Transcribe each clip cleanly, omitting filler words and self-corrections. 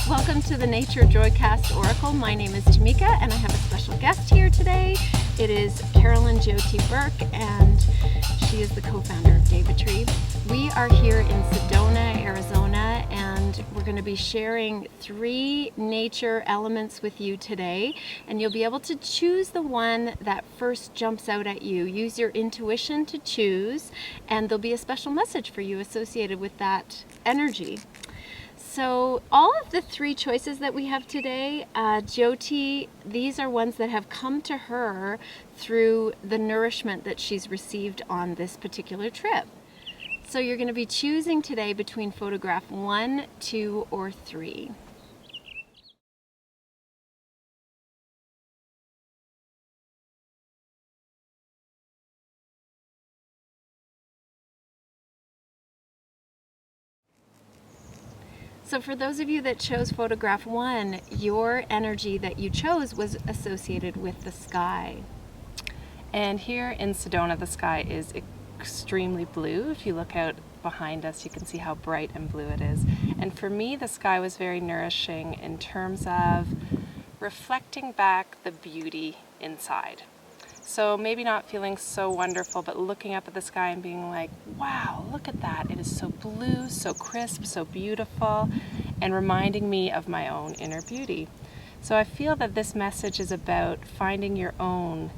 Welcome to the Nature Joycast Oracle. My name is Tamika and I have a special guest here today. It is Carolyn Burke, and she is the co-founder of DevaTree. We are here in Sedona, Arizona, and we're going to be sharing 3 nature elements with you today, and you'll be able to choose the one that first jumps out at you. Use your intuition to choose, and there'll be a special message for you associated with that energy. So all of the 3 choices that we have today, Jyoti, these are ones that have come to her through the nourishment that she's received on this particular trip. So you're going to be choosing today between photograph 1, 2, or 3. So for those of you that chose photograph 1, your energy that you chose was associated with the sky. And here in Sedona, the sky is extremely blue. If you look out behind us, you can see how bright and blue it is. And for me, the sky was very nourishing in terms of reflecting back the beauty inside. So maybe not feeling so wonderful, but looking up at the sky and being like, wow, look at that. It is so blue, so crisp, so beautiful, and reminding me of my own inner beauty. So I feel that this message is about finding your own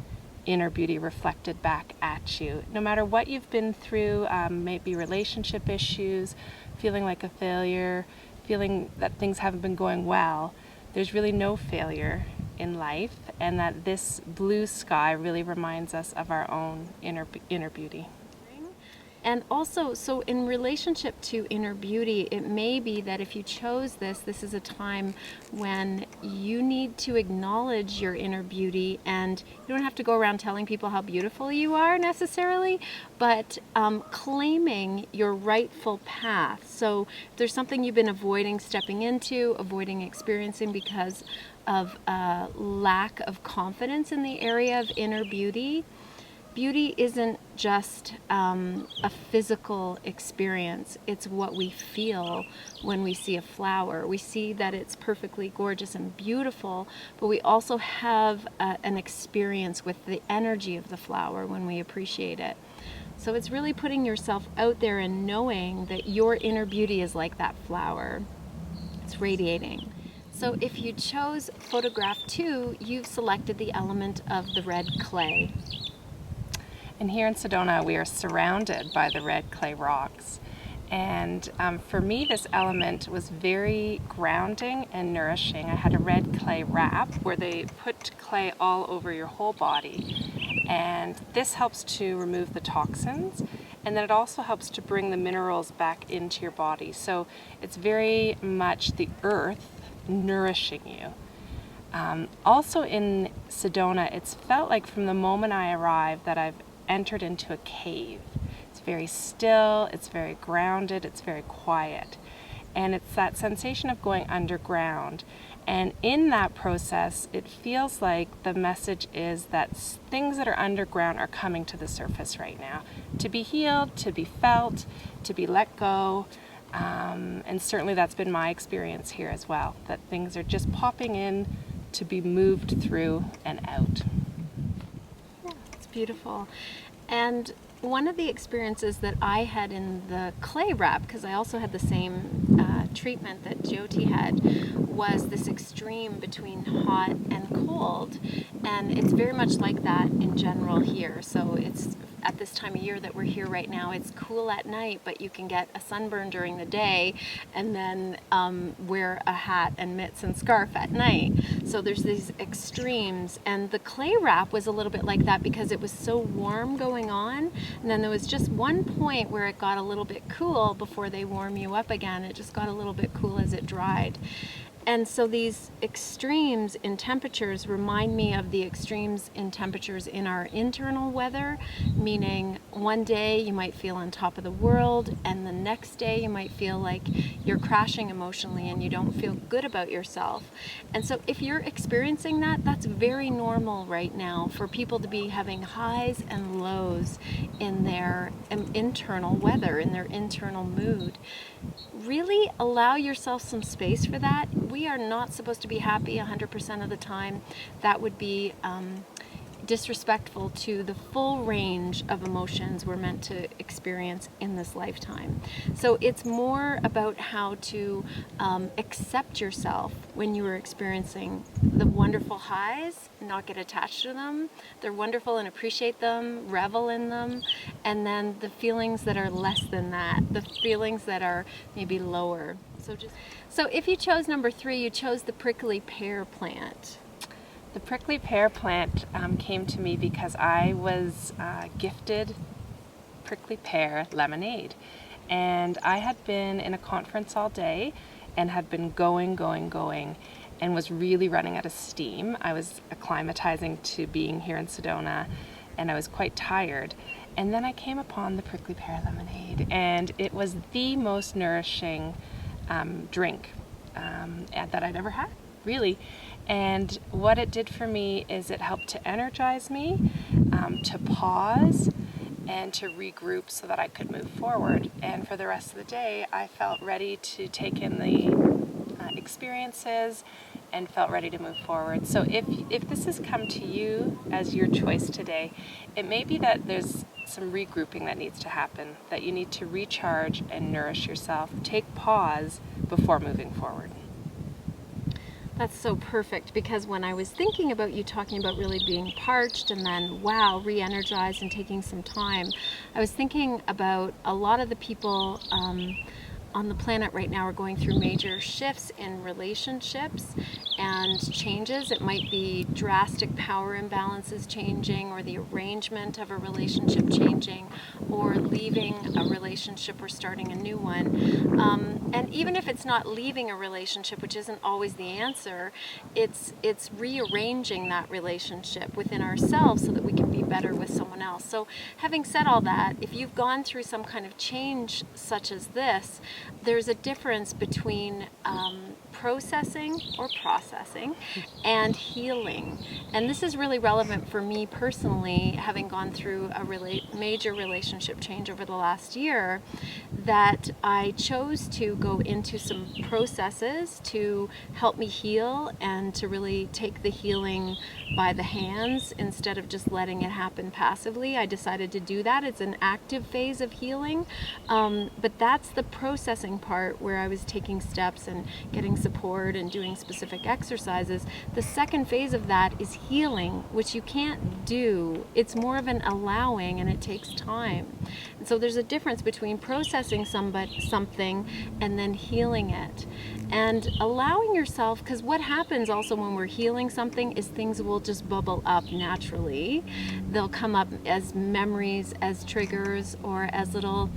inner beauty reflected back at you. No matter what you've been through, maybe relationship issues, feeling like a failure, feeling that things haven't been going well, there's really no failure in life, and that this blue sky really reminds us of our own inner beauty. And also, so in relationship to inner beauty, it may be that if you chose this is a time when you need to acknowledge your inner beauty, and you don't have to go around telling people how beautiful you are necessarily, but claiming your rightful path. So if there's something you've been avoiding stepping into, avoiding experiencing because of a lack of confidence in the area of inner beauty, beauty isn't just a physical experience. It's what we feel when we see a flower. We see that it's perfectly gorgeous and beautiful, but we also have an experience with the energy of the flower when we appreciate it. So it's really putting yourself out there and knowing that your inner beauty is like that flower. It's radiating. So if you chose photograph 2, you've selected the element of the red clay. And here in Sedona, we are surrounded by the red clay rocks. And for me, this element was very grounding and nourishing. I had a red clay wrap where they put clay all over your whole body. And this helps to remove the toxins. And then it also helps to bring the minerals back into your body. So it's very much the earth nourishing you. Also in Sedona, it's felt like from the moment I arrived that I've entered into a cave. It's very still, it's very grounded, it's very quiet. And it's that sensation of going underground. And in that process, it feels like the message is that things that are underground are coming to the surface right now. To be healed, to be felt, to be let go. And certainly that's been my experience here as well, that things are just popping in to be moved through and out. Yeah, it's beautiful. And one of the experiences that I had in the clay wrap, because I also had the same treatment that Jyoti had, was this extreme between hot and cold. And it's very much like that in general here. So it's at this time of year that we're here right now, it's cool at night, but you can get a sunburn during the day and then wear a hat and mitts and scarf at night. So there's these extremes, and the clay wrap was a little bit like that because it was so warm going on, and then there was just one point where it got a little bit cool before they warm you up again. It just got a little bit cool as it dried. And so these extremes in temperatures remind me of the extremes in temperatures in our internal weather, meaning one day you might feel on top of the world, and the next day you might feel like you're crashing emotionally and you don't feel good about yourself. And so if you're experiencing that, that's very normal right now for people to be having highs and lows in their internal weather, in their internal mood. Really allow yourself some space for that. we are not supposed to be happy 100% of the time. That would be disrespectful to the full range of emotions we're meant to experience in this lifetime. So it's more about how to accept yourself when you are experiencing the wonderful highs, not get attached to them. They're wonderful and appreciate them, revel in them, and then the feelings that are less than that, the feelings that are maybe lower. So if you chose number 3, you chose the prickly pear plant. The prickly pear plant came to me because I was gifted prickly pear lemonade. And I had been in a conference all day and had been going, and was really running out of steam. I was acclimatizing to being here in Sedona, and I was quite tired. And then I came upon the prickly pear lemonade, and it was the most nourishing drink that I'd ever had, really. And what it did for me is it helped to energize me, to pause, and to regroup so that I could move forward. And for the rest of the day, I felt ready to take in the experiences and felt ready to move forward. So if this has come to you as your choice today, it may be that there's some regrouping that needs to happen, that you need to recharge and nourish yourself. Take pause before moving forward. That's so perfect, because when I was thinking about you talking about really being parched and then, wow, re-energized and taking some time, I was thinking about a lot of the people on the planet right now are going through major shifts in relationships and changes. It might be drastic power imbalances changing, or the arrangement of a relationship changing, or leaving a relationship or starting a new one. And even if it's not leaving a relationship, which isn't always the answer, it's rearranging that relationship within ourselves so that we can be better with someone else. So having said all that, if you've gone through some kind of change such as this, there's a difference between processing and healing. And this is really relevant for me personally, having gone through a major relationship change over the last year, that I chose to go into some processes to help me heal and to really take the healing by the hands instead of just letting it happen passively. I decided to do that. It's an active phase of healing, but that's the processing part where I was taking steps and getting support and doing specific exercises. The second phase of that is healing, which you can't do. It's more of an allowing, and it takes time. And so there's a difference between processing something and then healing it. And allowing yourself, because what happens also when we're healing something is things will just bubble up naturally. They'll come up as memories, as triggers, or as little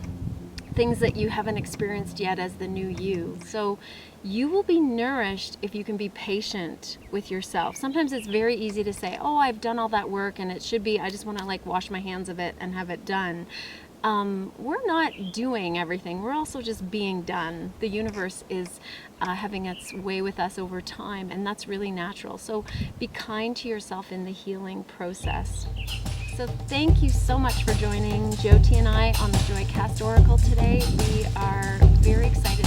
things that you haven't experienced yet as the new you. So you will be nourished if you can be patient with yourself. Sometimes it's very easy to say, oh, I've done all that work and it should be, I just want to wash my hands of it and have it done. We're not doing everything. We're also just being done. The universe is having its way with us over time, and that's really natural. So be kind to yourself in the healing process. So thank you so much for joining Jyoti and I on the Joycast Oracle today. We are very excited